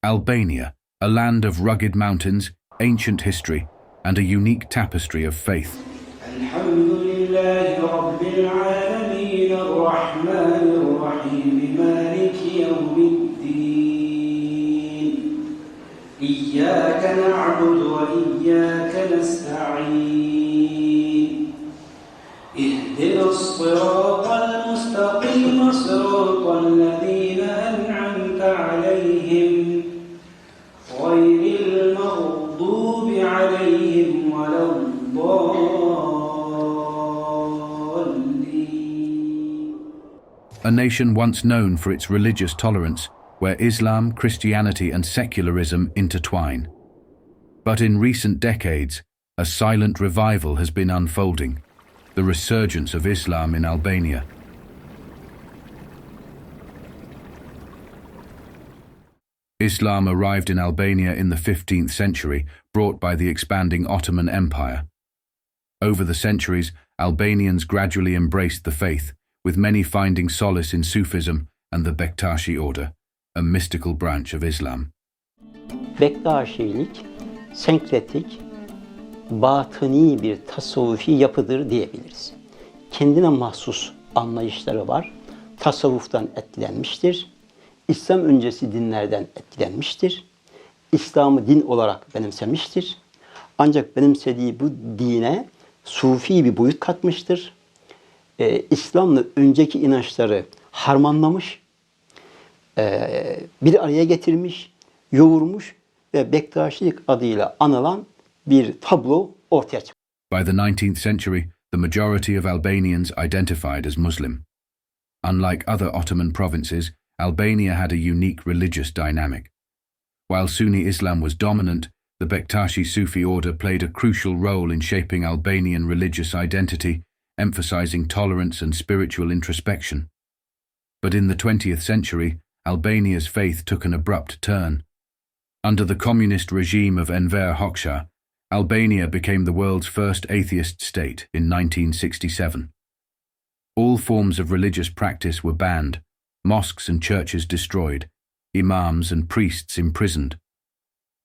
Albania, a land of rugged mountains, ancient history, and a unique tapestry of faith. إياك نعبد وإياك نستعين اهدنا الصراط المستقيم صراط الذين أنعمت عليهم غير المغضوب عليهم ولا الضالين. A nation once known for its religious tolerance, where Islam, Christianity, and secularism intertwine. But in recent decades, a silent revival has been unfolding, the resurgence of Islam in Albania. Islam arrived in Albania in the 15th century, brought by the expanding Ottoman Empire. Over the centuries, Albanians gradually embraced the faith, with many finding solace in Sufism and the Bektashi order, a mystical branch of Islam. Bektaşilik, senkretik, batıni bir tasavvufi yapıdır diyebiliriz. Kendine mahsus anlayışları var. Tasavvuftan etkilenmiştir. İslam öncesi dinlerden etkilenmiştir. İslam'ı din olarak benimsemiştir. Ancak benimsediği bu dine sufi bir boyut katmıştır. İslam'la önceki inançları harmanlamış, bir araya getirmiş, yoğurmuş ve Bektaşilik adıyla anılan bir tablo ortaya çıkmış. By the 19th century, the majority of Albanians identified as Muslim. Unlike other Ottoman provinces, Albania had a unique religious dynamic. While Sunni Islam was dominant, the Bektashi Sufi order played a crucial role in shaping Albanian religious identity, emphasizing tolerance and spiritual introspection. But in the 20th century, Albania's faith took an abrupt turn. Under the communist regime of Enver Hoxha, Albania became the world's first atheist state in 1967. All forms of religious practice were banned, mosques and churches destroyed, imams and priests imprisoned.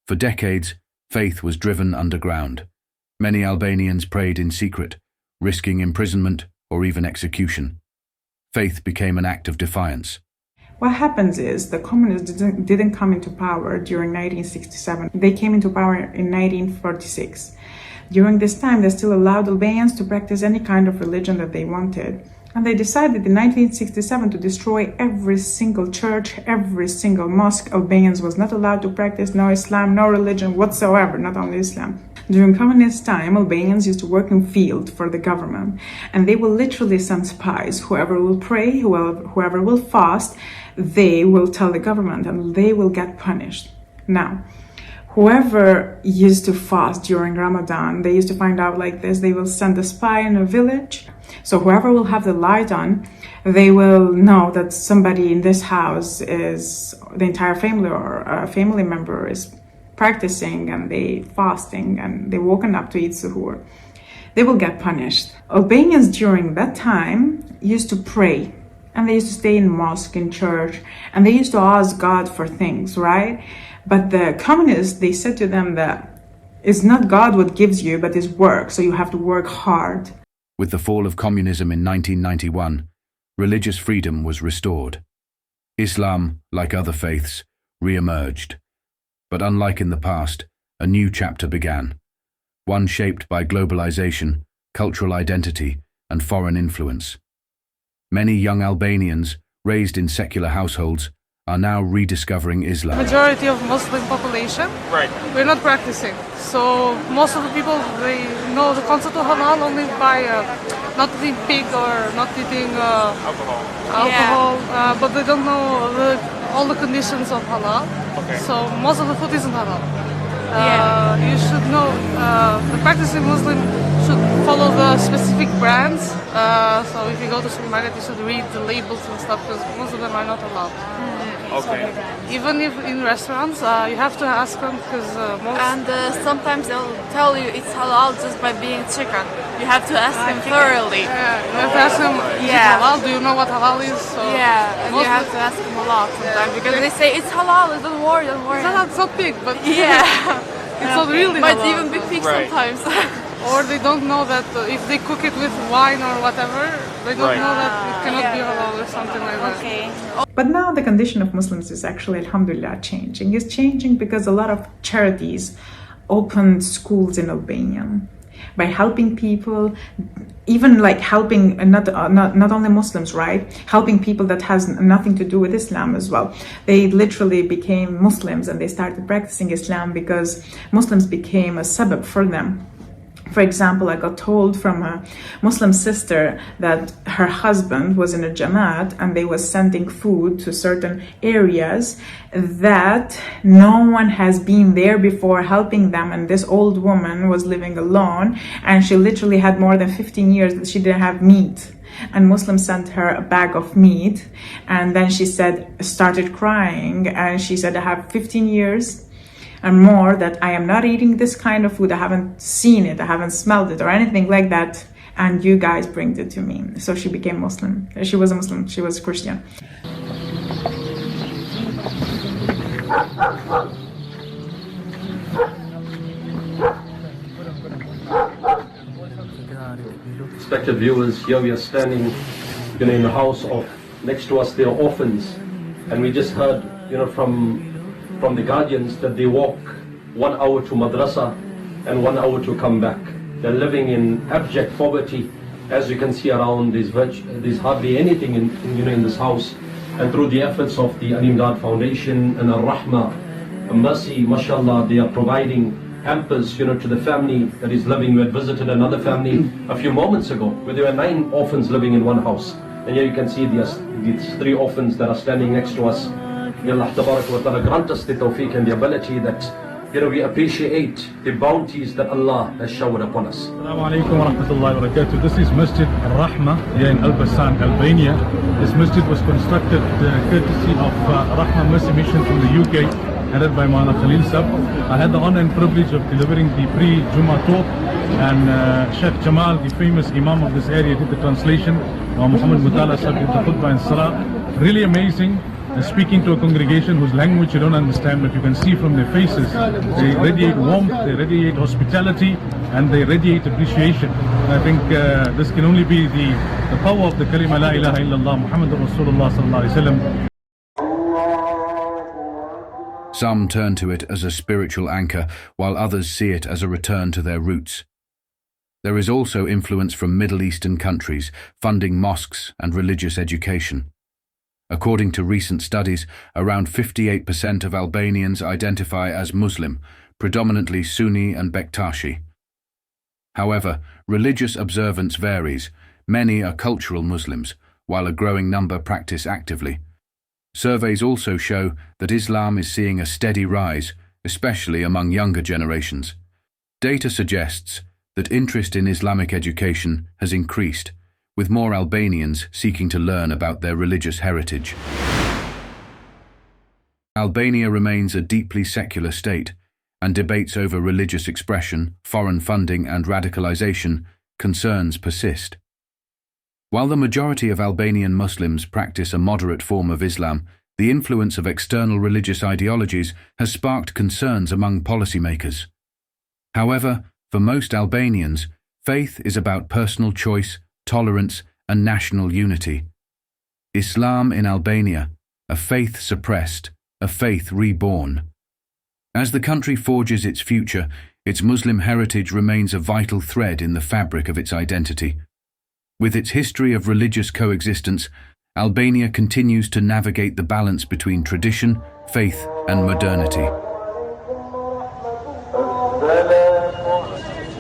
For decades, faith was driven underground. Many Albanians prayed in secret, risking imprisonment or even execution. Faith became an act of defiance. What happens is the communists didn't come into power during 1967. They came into power in 1946. During this time, they still allowed Albanians to practice any kind of religion that they wanted. And they decided in 1967 to destroy every single church, every single mosque. Albanians was not allowed to practice no Islam, no religion whatsoever, not only Islam. During communist time, Albanians used to work in field for the government, and they will literally send spies. Whoever will pray, whoever will fast, they will tell the government, and they will get punished. Now, whoever used to fast during Ramadan, they used to find out like this, they will send a spy in a village. So whoever will have the light on, they will know that somebody in this house is, the entire family or a family member is practicing and they fasting and they woken up to eat suhoor. They will get punished. Albanians during that time used to pray, and they used to stay in mosque, in church, and they used to ask God for things, right? But the communists, they said to them that it's not God what gives you, but it's work, so you have to work hard. With the fall of communism in 1991, religious freedom was restored. Islam, like other faiths, re-emerged. But unlike in the past, a new chapter began, one shaped by globalization, cultural identity, and foreign influence. Many young Albanians, raised in secular households, are now rediscovering Islam. Majority of Muslim population, right, we're not practicing. So most of the people, they know the concept of halal only by not eating pig or not eating alcohol, but they don't know all the conditions of halal. Okay. So most of the food isn't halal. You should know the practicing Muslim should follow the specific brands. So if you go to supermarket, you should read the labels and stuff because most of them are not allowed. Okay. Even if in restaurants, you have to ask them because most. And sometimes they'll tell you it's halal just by being chicken. You have to ask them thoroughly. Yeah, you have to ask them, is it halal? Do you know what halal is? So Yeah, and you have to ask them a lot sometimes because they say it's halal, don't worry, don't worry. It's halal, it's not pig, but Yeah. it's not really Might halal. even be pig Right. sometimes. Or they don't know that if they cook it with wine or whatever, they don't Right. know that it cannot be halal or something like that. Okay. But now the condition of Muslims is actually, alhamdulillah, changing. It's changing because a lot of charities opened schools in Albania by helping people, even like helping not only Muslims, right? Helping people that has nothing to do with Islam as well. They literally became Muslims and they started practicing Islam because Muslims became a sabab for them. For example, I got told from a Muslim sister that her husband was in a Jamaat and they was sending food to certain areas that no one has been there before helping them, and this old woman was living alone and she literally had more than 15 years that she didn't have meat. And Muslims sent her a bag of meat and then she started crying and she said, I have 15 years and more that I am not eating this kind of food. I haven't seen it, I haven't smelled it or anything like that, and you guys bring it to me. So she became Muslim. She was a Muslim, she was Christian. Respected viewers, here we are standing, in the house of, next to us there are orphans, and we just heard, from the guardians that they walk 1 hour to madrasa and 1 hour to come back. They're living in abject poverty. As you can see around, there's hardly anything in this house. And through the efforts of the Al-Imdad Foundation and Al-Rahma, Mercy, mashallah, they are providing hampers, to the family that is living. We had visited another family a few moments ago where there were 9 orphans living in one house. And here you can see these 3 orphans that are standing next to us. May Allah Tabarak wa Ta'ala grant us the tawfiq and the ability that we appreciate the bounties that Allah has showered upon us. Assalamu alaikum wa rahmatullahi wa barakatuh. This is Masjid Al-Rahma here in Elbasan, Albania. This masjid was constructed courtesy of Rahma Mercy Mission from the UK, headed by Maulana Khalil Sab. I had the honor and privilege of delivering the pre-Jummah talk, and Sheikh Jamal, the famous Imam of this area, did the translation. Muhammad Mutala Sab did the khutbah and salah. Really amazing. Speaking to a congregation whose language you don't understand, but you can see from their faces, they radiate warmth, they radiate hospitality, and they radiate appreciation. And I think this can only be the power of the kalima la ilaha illallah Muhammadur Rasulullah sallallahu alaihi wasallam. Some turn to it as a spiritual anchor, while others see it as a return to their roots. There is also influence from Middle Eastern countries, funding mosques and religious education. According to recent studies, around 58% of Albanians identify as Muslim, predominantly Sunni and Bektashi. However, religious observance varies. Many are cultural Muslims, while a growing number practice actively. Surveys also show that Islam is seeing a steady rise, especially among younger generations. Data suggests that interest in Islamic education has increased, with more Albanians seeking to learn about their religious heritage. Albania remains a deeply secular state, and debates over religious expression, foreign funding and radicalization concerns persist. While the majority of Albanian Muslims practice a moderate form of Islam, the influence of external religious ideologies has sparked concerns among policymakers. However, for most Albanians, faith is about personal choice, tolerance, and national unity. Islam in Albania, a faith suppressed, a faith reborn. As the country forges its future, its Muslim heritage remains a vital thread in the fabric of its identity. With its history of religious coexistence, Albania continues to navigate the balance between tradition, faith, and modernity.